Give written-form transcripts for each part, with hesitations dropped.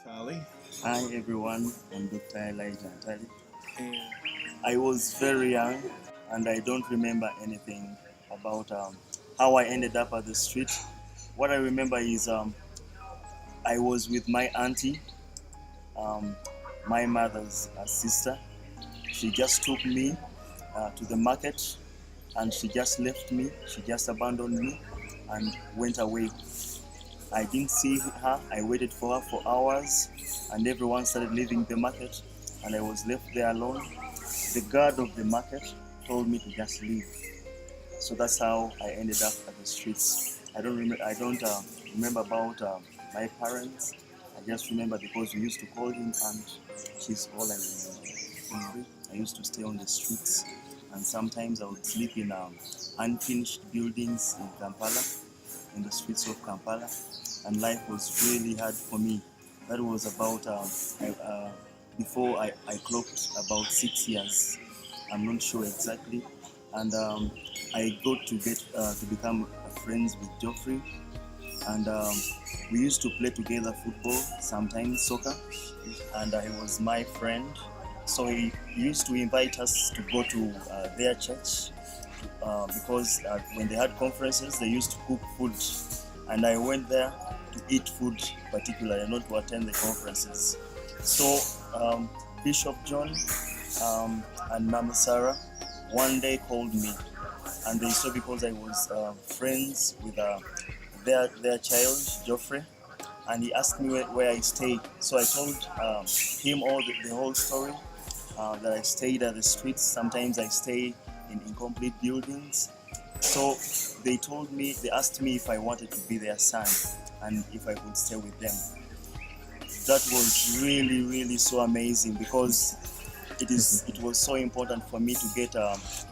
Ntale. Hi everyone, I'm Dr. Elijah Ntale. And I was very young and I don't remember anything about how I ended up at the street. What I remember is I was with my auntie, um, my mother's sister. She just took me to the market and she just left me. She just abandoned me and went away. I didn't see her. I waited for her for hours and everyone started leaving the market and I was left there alone. The guard of the market told me to just leave. So that's how I ended up at the streets. I don't remember about my parents. I just remember because we used to call him aunt. She's all I remember. I used to stay on the streets and sometimes I would sleep in unfinished buildings in Kampala, in the streets of Kampala, and life was really hard for me. That was about before I clocked about 6 years. I'm not sure exactly, and I got to get to become friends with Geoffrey, and we used to play together football, sometimes soccer, and he was my friend. So he used to invite us to go to their church because when they had conferences, they used to cook food, and I went there to eat food, particularly not to attend the conferences. So Bishop John and Mama Sarah one day called me, and they saw because I was friends with their child Geoffrey, and he asked me where I stayed. So I told him the whole story, that I stayed at the streets. Sometimes I stay in incomplete buildings. So they asked me if I wanted to be their son and if I could stay with them. That was really, really so amazing because it was so important for me to get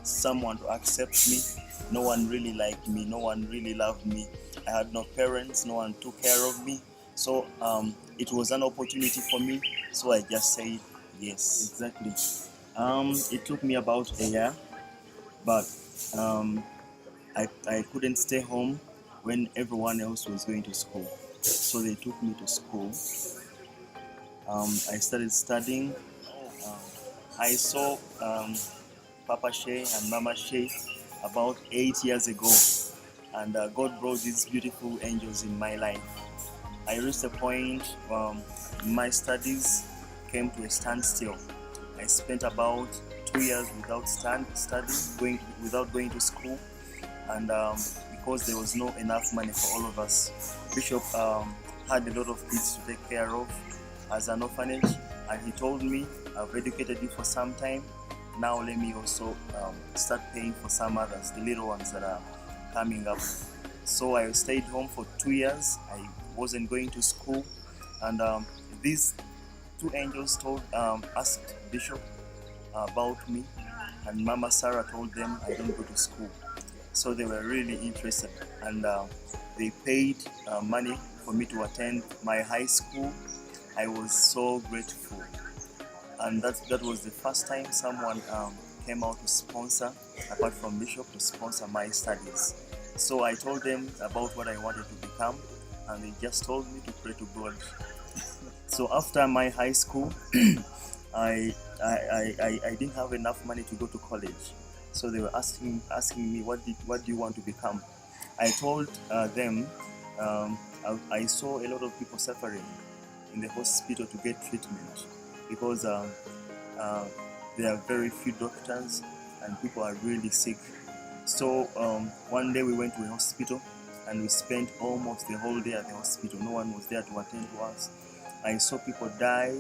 someone to accept me. No one really liked me. No one really loved me. I had no parents. No one took care of me. So it was an opportunity for me. So I just said yes, exactly. It took me about a year, but um, I couldn't stay home when everyone else was going to school. So they took me to school. I started studying. Um, I saw Papa Shay and Mama Shay about 8 years ago, and God brought these beautiful angels in my life. I reached a point my studies came to a standstill. I spent about 2 years without without going to school, and because there was not enough money for all of us, Bishop had a lot of kids to take care of as an orphanage, and he told me, I've educated you for some time, now let me also start paying for some others, the little ones that are coming up. So I stayed home for 2 years. I wasn't going to school, and these two angels asked Bishop about me, and Mama Sarah told them I don't go to school. So they were really interested, and they paid money for me to attend my high school. I was so grateful, and that was the first time someone came out to sponsor, apart from Bishop, to sponsor my studies. So I told them about what I wanted to become, and they just told me to pray to God. So after my high school, I didn't have enough money to go to college. So they were asking me, what do you want to become? I told them I saw a lot of people suffering in the hospital to get treatment because there are very few doctors and people are really sick. So one day we went to a hospital and we spent almost the whole day at the hospital. No one was there to attend to us. I saw people die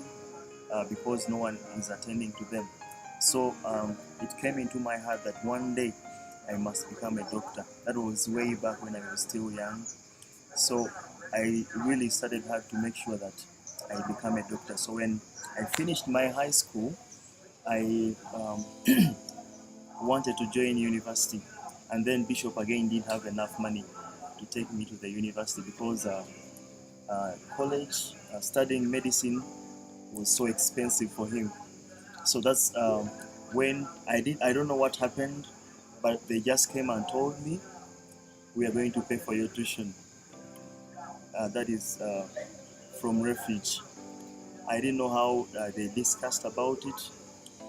because no one is attending to them. So it came into my heart that one day I must become a doctor. That was way back when I was still young. So I really studied hard to make sure that I become a doctor. So when I finished my high school, I wanted to join university, and then Bishop again didn't have enough money to take me to the university because college studying medicine was so expensive for him. So that's when I don't know what happened, but they just came and told me we are going to pay for your tuition. That is from refuge. I didn't know how they discussed about it.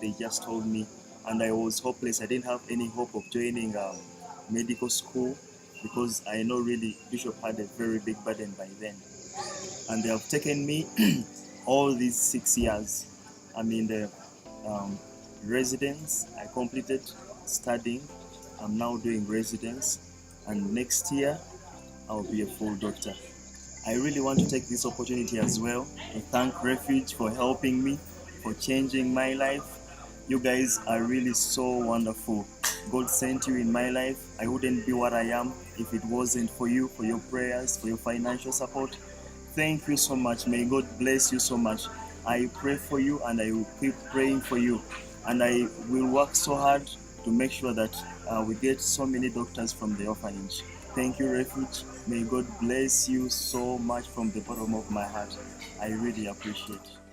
They just told me, and I was hopeless. I didn't have any hope of joining medical school because I know really Bishop had a very big burden by then. And they have taken me all these 6 years. I'm in the um, residence. I completed studying. I'm now doing residence, and next year I'll be a full doctor. I really want to take this opportunity as well to thank Refuge for helping me, for changing my life. You guys are really so wonderful. God sent you in my life. I wouldn't be what I am if it wasn't for you, for your prayers, for your financial support. Thank you so much. May God bless you so much. I pray for you and I will keep praying for you. And I will work so hard to make sure that we get so many doctors from the orphanage. Thank you, Refuge. May God bless you so much from the bottom of my heart. I really appreciate it.